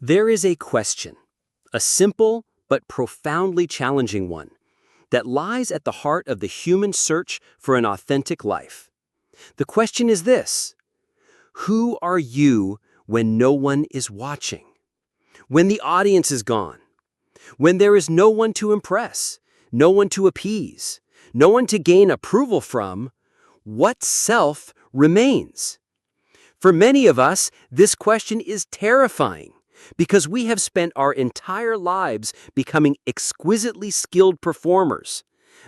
There is a question, a simple but profoundly challenging one, that lies at the heart of the human search for an authentic life. The question is this: who are you when no one is watching? When the audience is gone? When there is no one to impress, no one to appease, no one to gain approval from, what self remains? For many of us, this question is terrifying because we have spent our entire lives becoming exquisitely skilled performers,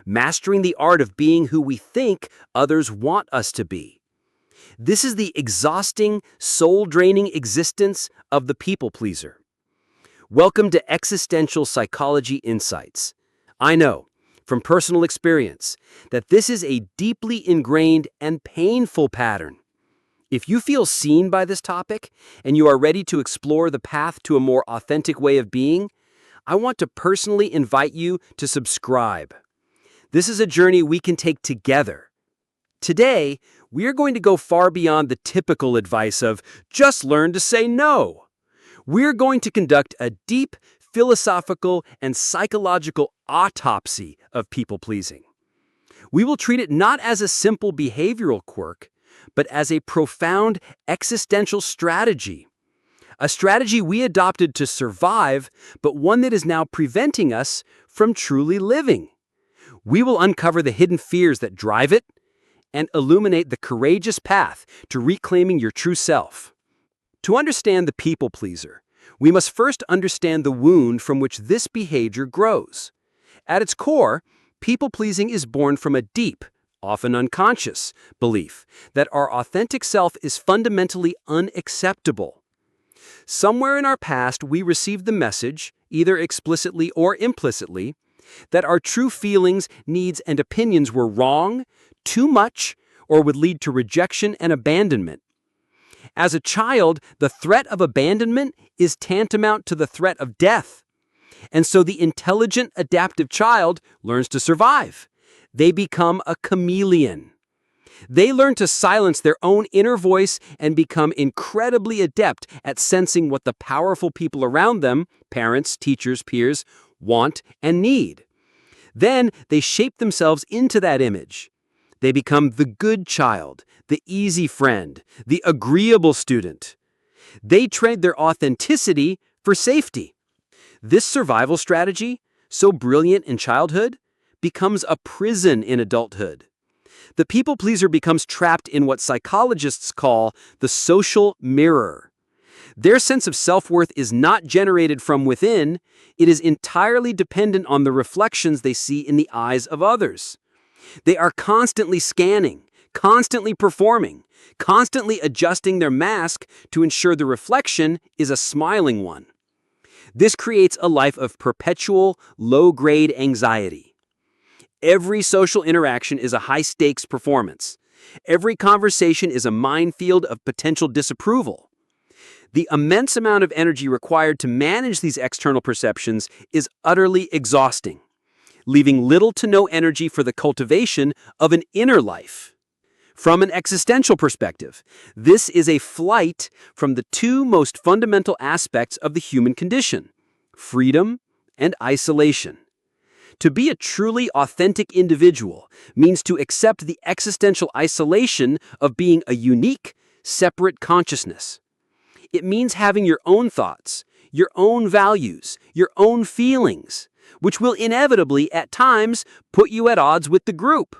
mastering the art of being who we think others want us to be. This is the exhausting, soul-draining existence of the people pleaser. Welcome to Existential Psychology Insights. I know, from personal experience, that this is a deeply ingrained and painful pattern. If you feel seen by this topic and you are ready to explore the path to a more authentic way of being, I want to personally invite you to subscribe. This is a journey we can take together. Today, we are going to go far beyond the typical advice of just learn to say no. We're going to conduct a deep philosophical and psychological autopsy of people-pleasing. We will treat it not as a simple behavioral quirk, but as a profound existential strategy. A strategy we adopted to survive, but one that is now preventing us from truly living. We will uncover the hidden fears that drive it and illuminate the courageous path to reclaiming your true self. To understand the people pleaser, we must first understand the wound from which this behavior grows. At its core, people-pleasing is born from a deep, often unconscious, belief that our authentic self is fundamentally unacceptable. Somewhere in our past, we received the message, either explicitly or implicitly, that our true feelings, needs, and opinions were wrong, too much, or would lead to rejection and abandonment. As a child, the threat of abandonment is tantamount to the threat of death. And so the intelligent, adaptive child learns to survive. They become a chameleon. They learn to silence their own inner voice and become incredibly adept at sensing what the powerful people around them, parents, teachers, peers, want and need. Then they shape themselves into that image. They become the good child, the easy friend, the agreeable student. They trade their authenticity for safety. This survival strategy, so brilliant in childhood, becomes a prison in adulthood. The people pleaser becomes trapped in what psychologists call the social mirror. Their sense of self-worth is not generated from within, it is entirely dependent on the reflections they see in the eyes of others. They are constantly scanning, constantly performing, constantly adjusting their mask to ensure the reflection is a smiling one. This creates a life of perpetual, low-grade anxiety. Every social interaction is a high-stakes performance. Every conversation is a minefield of potential disapproval. The immense amount of energy required to manage these external perceptions is utterly exhausting, leaving little to no energy for the cultivation of an inner life. From an existential perspective, this is a flight from the two most fundamental aspects of the human condition: freedom and isolation. To be a truly authentic individual means to accept the existential isolation of being a unique, separate consciousness. It means having your own thoughts, your own values, your own feelings, which will inevitably, at times, put you at odds with the group.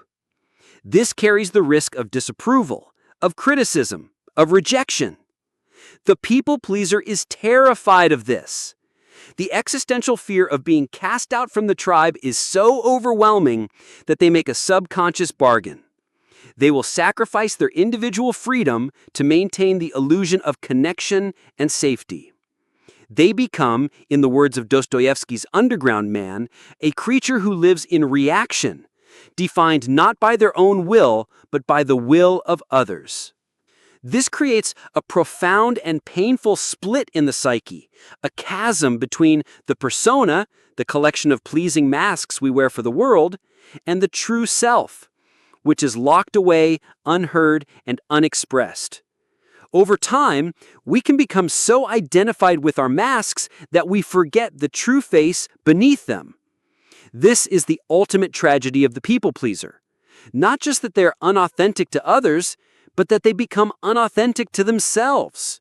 This carries the risk of disapproval, of criticism, of rejection. The people pleaser is terrified of this. The existential fear of being cast out from the tribe is so overwhelming that they make a subconscious bargain. They will sacrifice their individual freedom to maintain the illusion of connection and safety. They become, in the words of Dostoevsky's Underground Man, a creature who lives in reaction, defined not by their own will, but by the will of others. This creates a profound and painful split in the psyche, a chasm between the persona, the collection of pleasing masks we wear for the world, and the true self, which is locked away, unheard, and unexpressed. Over time, we can become so identified with our masks that we forget the true face beneath them. This is the ultimate tragedy of the people pleaser. Not just that they're unauthentic to others, but that they become unauthentic to themselves.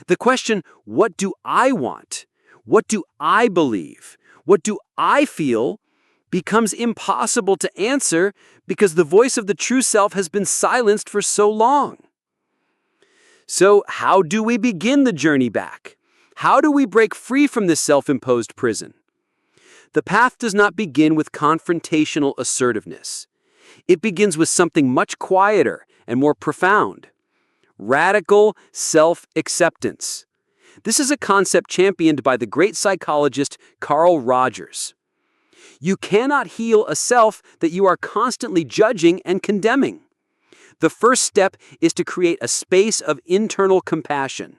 The question, what do I want? What do I believe? What do I feel? Becomes impossible to answer because the voice of the true self has been silenced for so long. So, how do we begin the journey back? How do we break free from this self-imposed prison? The path does not begin with confrontational assertiveness. It begins with something much quieter and more profound: radical self-acceptance. This is a concept championed by the great psychologist Carl Rogers. You cannot heal a self that you are constantly judging and condemning. The first step is to create a space of internal compassion.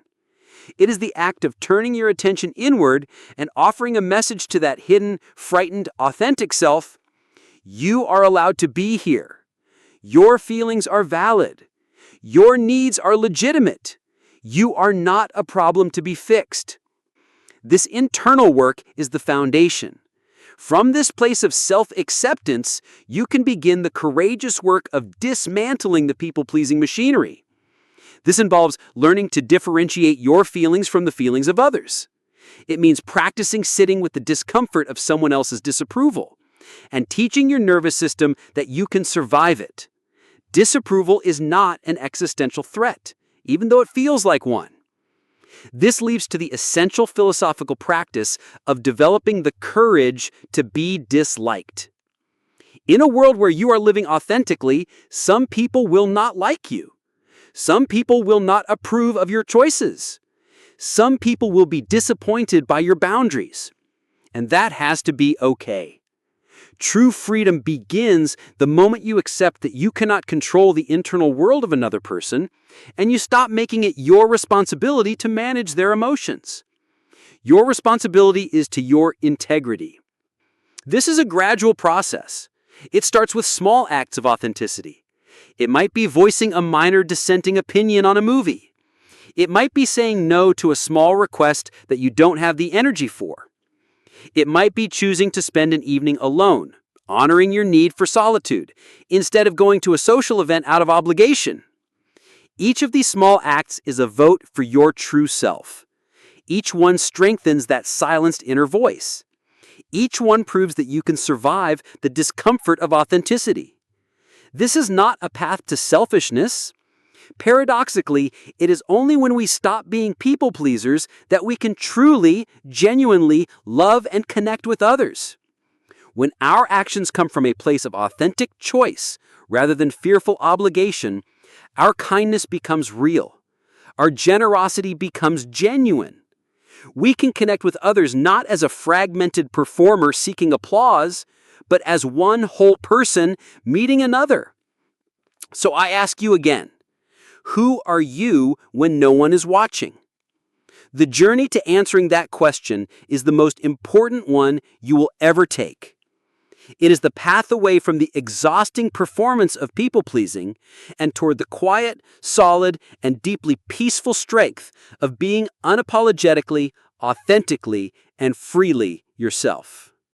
It is the act of turning your attention inward and offering a message to that hidden, frightened, authentic self. You are allowed to be here. Your feelings are valid. Your needs are legitimate. You are not a problem to be fixed. This internal work is the foundation. From this place of self-acceptance, you can begin the courageous work of dismantling the people-pleasing machinery. This involves learning to differentiate your feelings from the feelings of others. It means practicing sitting with the discomfort of someone else's disapproval and teaching your nervous system that you can survive it. Disapproval is not an existential threat, even though it feels like one. This leads to the essential philosophical practice of developing the courage to be disliked. In a world where you are living authentically, some people will not like you. Some people will not approve of your choices. Some people will be disappointed by your boundaries. And that has to be okay. True freedom begins the moment you accept that you cannot control the internal world of another person, and you stop making it your responsibility to manage their emotions. Your responsibility is to your integrity. This is a gradual process. It starts with small acts of authenticity. It might be voicing a minor dissenting opinion on a movie. It might be saying no to a small request that you don't have the energy for. It might be choosing to spend an evening alone, honoring your need for solitude, instead of going to a social event out of obligation. Each of these small acts is a vote for your true self. Each one strengthens that silenced inner voice. Each one proves that you can survive the discomfort of authenticity. This is not a path to selfishness. Paradoxically, it is only when we stop being people pleasers that we can truly, genuinely love and connect with others. When our actions come from a place of authentic choice rather than fearful obligation, our kindness becomes real. Our generosity becomes genuine. We can connect with others not as a fragmented performer seeking applause, but as one whole person meeting another. So I ask you again, who are you when no one is watching? The journey to answering that question is the most important one you will ever take. It is the path away from the exhausting performance of people-pleasing and toward the quiet, solid, and deeply peaceful strength of being unapologetically, authentically, and freely yourself.